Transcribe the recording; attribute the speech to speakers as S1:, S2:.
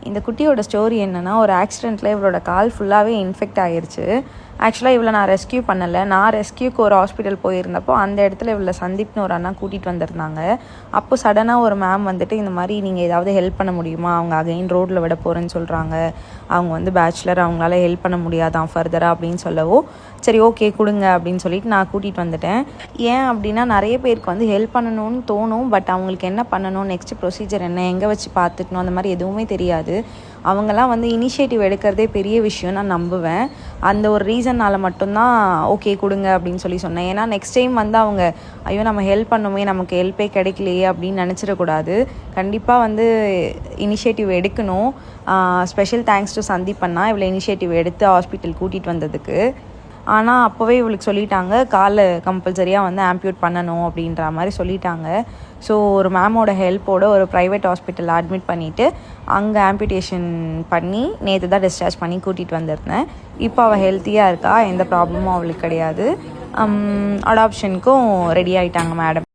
S1: இந்த குட்டியோட ஸ்டோரி என்னென்னா, ஒரு ஆக்சிடெண்ட்டில் இவளோட கால் ஃபுல்லாகவே இன்ஃபெக்ட் ஆகிருச்சு. ஆக்சுவலாக இவளை நான் ரெஸ்கியூ பண்ணலை. நான் ரெஸ்கியூக்கு ஒரு ஹாஸ்பிட்டல் போயிருந்தப்போ அந்த இடத்துல இவளை சந்தீப்னு ஒரு அண்ணா கூட்டிகிட்டு வந்திருந்தாங்க. அப்போ சடனாக ஒரு மேம் வந்துட்டு இந்த மாதிரி நீங்கள் ஏதாவது ஹெல்ப் பண்ண முடியுமா, அவங்க அகைன் ரோட்டில் விட போகிறேன்னு சொல்கிறாங்க, அவங்க வந்து பேச்சுலர், அவங்களால ஹெல்ப் பண்ண முடியாதான் ஃபர்தராக அப்படின்னு சொல்லவோ, சரி ஓகே கொடுங்க அப்படின்னு சொல்லிட்டு நான் கூட்டிகிட்டு வந்துட்டேன். ஏன் அப்படின்னா, நிறைய பேருக்கு வந்து ஹெல்ப் பண்ணணும்னு தோணும், பட் அவங்களுக்கு என்ன பண்ணணும், நெக்ஸ்ட் ப்ரொசீஜர் என்ன, எங்கே வச்சு பார்த்துக்கணும், அந்த மாதிரி எதுவுமே தெரியாது. அவங்கெல்லாம் வந்து இனிஷியேட்டிவ் எடுக்கிறதே பெரிய விஷயம் நான் நம்புவேன். அந்த ஒரு ரீசன்னால் மட்டும்தான் ஓகே கொடுங்க அப்படின்னு சொன்னேன். ஏன்னா நெக்ஸ்ட் டைம் வந்து அவங்க ஐயோ நம்ம ஹெல்ப் பண்ணுமே, நமக்கு ஹெல்ப்பே கிடைக்கலையே அப்படின்னு நினச்சிடக்கூடாது. கண்டிப்பாக வந்து இனிஷியேட்டிவ் எடுக்கணும். ஸ்பெஷல் தேங்க்ஸ் டு சந்தீப் அண்ணா இவ்வளோ இனிஷியேட்டிவ் எடுத்து ஹாஸ்பிட்டல் கூட்டிகிட்டு வந்ததுக்கு. ஆனால் அப்போவே இவளுக்கு சொல்லிட்டாங்க, காலை கம்பல்சரியாக வந்து ஆம்பியூட் பண்ணணும் அப்படின்ற மாதிரி சொல்லிட்டாங்க. ஸோ ஒரு மேமோட ஹெல்ப்போட ஒரு ப்ரைவேட் ஹாஸ்பிட்டலில் அட்மிட் பண்ணிவிட்டு அங்கே ஆம்பியூட்டேஷன் பண்ணி நேற்று தான் டிஸ்சார்ஜ் பண்ணி கூட்டிகிட்டு வந்திருந்தேன். இப்போ அவள் ஹெல்த்தியாக இருக்கா, எந்த ப்ராப்ளமும் அவளுக்கு கிடையாது. அடாப்ஷனுக்கும் ரெடி ஆகிட்டாங்க மேடம்.